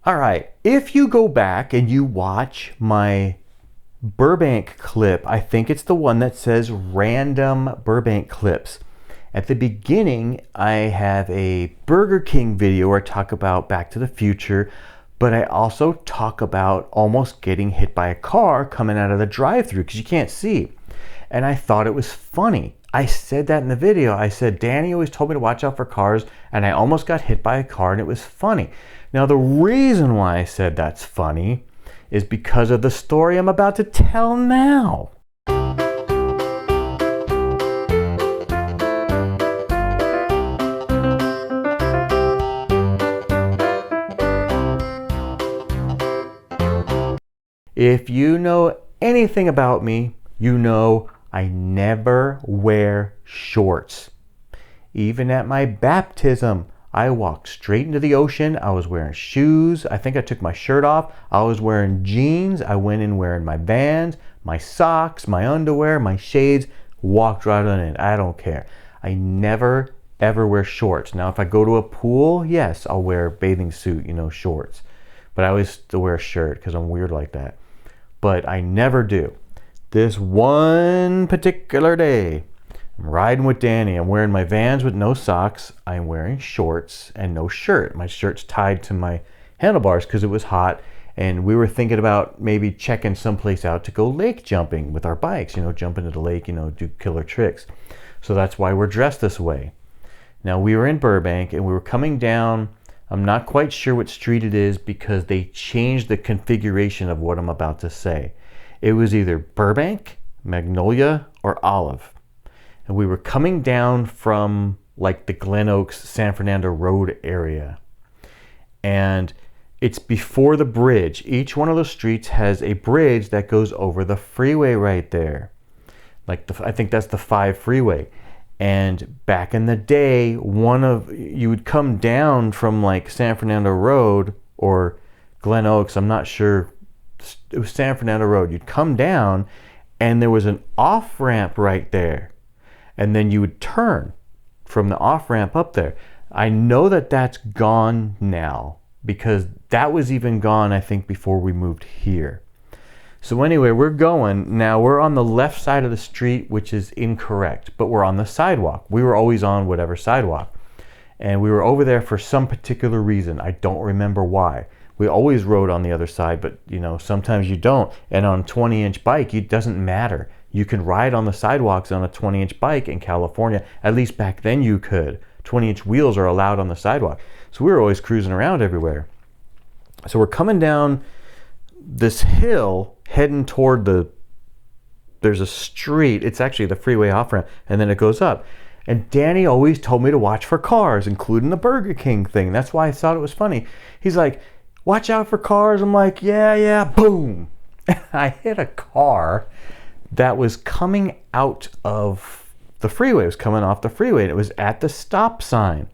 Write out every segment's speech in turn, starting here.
All right, if you go back and you watch my Burbank clip, I think it's the one that says random Burbank clips. At the beginning, I have a Burger King video where I talk about Back to the Future, but I also talk about almost getting hit by a car coming out of the drive-thru because you can't see. And I thought it was funny. I said that in the video. I said, Danny always told me to watch out for cars, and I almost got hit by a car, and it was funny. Now, the reason why I said that's funny is because of the story I'm about to tell now. If you know anything about me, you know I never wear shorts. Even at my baptism, I walked straight into the ocean. I was wearing shoes. I think I took my shirt off. I was wearing jeans. I went in wearing my Vans, my socks, my underwear, my shades, walked right on in. I don't care. I never ever wear shorts. Now, if I go to a pool, yes, I'll wear a bathing suit, shorts. But I always still wear a shirt because I'm weird like that. But I never do. This one particular day, I'm riding with Danny. I'm wearing my Vans with no socks. I'm wearing shorts and no shirt. My shirt's tied to my handlebars because it was hot. And we were thinking about maybe checking someplace out to go lake jumping with our bikes, jump into the lake, do killer tricks. So that's why we're dressed this way. Now, we were in Burbank and we were coming down. I'm not quite sure what street it is because they changed the configuration of what I'm about to say. It was either Burbank, Magnolia, or Olive. And we were coming down from like the Glen Oaks, San Fernando Road area. And it's before the bridge. Each one of those streets has a bridge that goes over the freeway right there. I think that's the 5 freeway. And back in the day, you would come down from like San Fernando Road or Glen Oaks, I'm not sure. It was San Fernando Road. You'd come down and there was an off-ramp right there. And then you would turn from the off-ramp up there. I know that that's gone now because that was even gone, I think, before we moved here. So anyway, we're on the left side of the street, which is incorrect, but we're on the sidewalk. We were always on whatever sidewalk. And we were over there for some particular reason. I don't remember why. We always rode on the other side, but sometimes you don't. And on a 20-inch bike, it doesn't matter. You can ride on the sidewalks on a 20-inch bike in California. At least back then you could. 20-inch wheels are allowed on the sidewalk. So we were always cruising around everywhere. So we're coming down this hill, heading toward there's a street. It's actually the freeway off-ramp, and then it goes up. And Danny always told me to watch for cars, including the Burger King thing. That's why I thought it was funny. He's like, watch out for cars. I'm like, yeah, boom. I hit a car that was coming out of the freeway. It was coming off the freeway, and it was at the stop sign.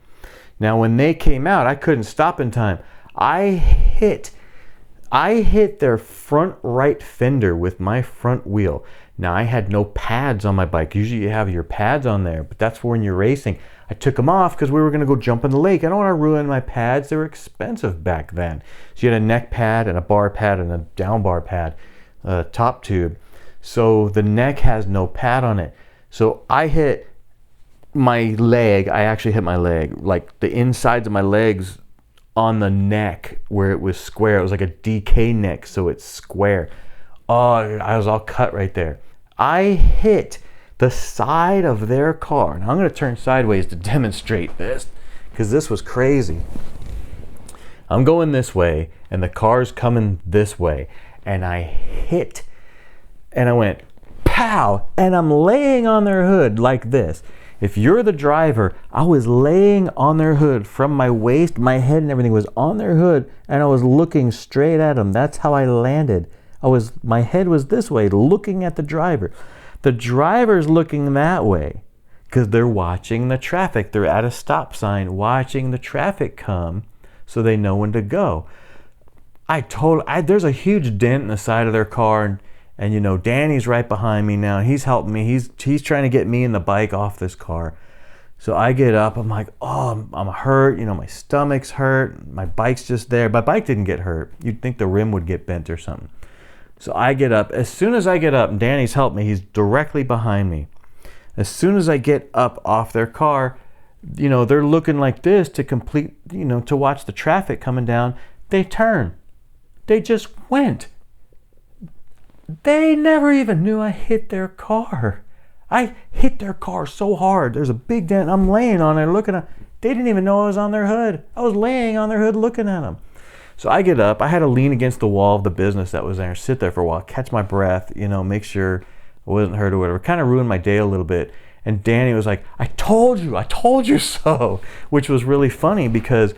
Now, when they came out, I couldn't stop in time. I hit their front right fender with my front wheel. Now, I had no pads on my bike. Usually you have your pads on there, but that's for when you're racing. I took them off because we were going to go jump in the lake. I don't want to ruin my pads. They were expensive back then. So you had a neck pad and a bar pad and a down bar pad, top tube. So the neck has no pad on it. So I hit my leg. I actually hit my leg, like the insides of my legs on the neck where it was square. It was like a DK neck, so it's square. Oh, I was all cut right there. I hit the side of their car. Now I'm going to turn sideways to demonstrate this because this was crazy. I'm going this way and the car's coming this way, and I hit and I went pow, and I'm laying on their hood like this. If you're the driver, I was laying on their hood from my waist, my head and everything was on their hood, and I was looking straight at them. That's how I landed. My head was this way, looking at the driver. The driver's looking that way because they're watching the traffic. They're at a stop sign watching the traffic come so they know when to go. There's a huge dent in the side of their car, and Danny's right behind me now. He's helping me. He's trying to get me and the bike off this car. So I get up, I'm like, oh, I'm hurt, my stomach's hurt, my bike's just there. My bike didn't get hurt. You'd think the rim would get bent or something. So I get up. As soon as I get up, and Danny's helped me, he's directly behind me. As soon as I get up off their car, they're looking like this to complete, to watch the traffic coming down. They turn. They just went. They never even knew I hit their car. I hit their car so hard. There's a big dent. I'm laying on there looking at. They didn't even know I was on their hood. I was laying on their hood looking at them. So I get up. I had to lean against the wall of the business that was there, sit there for a while, catch my breath, make sure I wasn't hurt or whatever. Kind of ruined my day a little bit. And Danny was like, I told you so, which was really funny because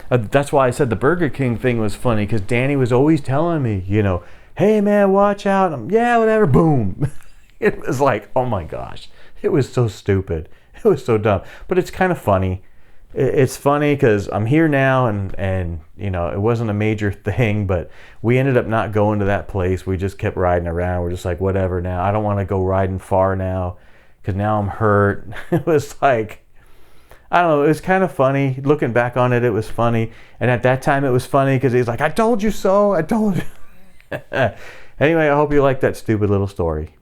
that's why I said the Burger King thing was funny, because Danny was always telling me, hey man, watch out. Yeah, whatever, boom. It was like, oh my gosh, it was so stupid. It was so dumb, but it's kind of funny. It's funny because I'm here now and it wasn't a major thing, but we ended up not going to that place. We just kept riding around. We're just like, whatever now. I don't want to go riding far now because now I'm hurt. It was like, I don't know, it was kind of funny. Looking back on it, it was funny. And at that time it was funny because he's like, I told you so, I told you. Anyway, I hope you liked that stupid little story.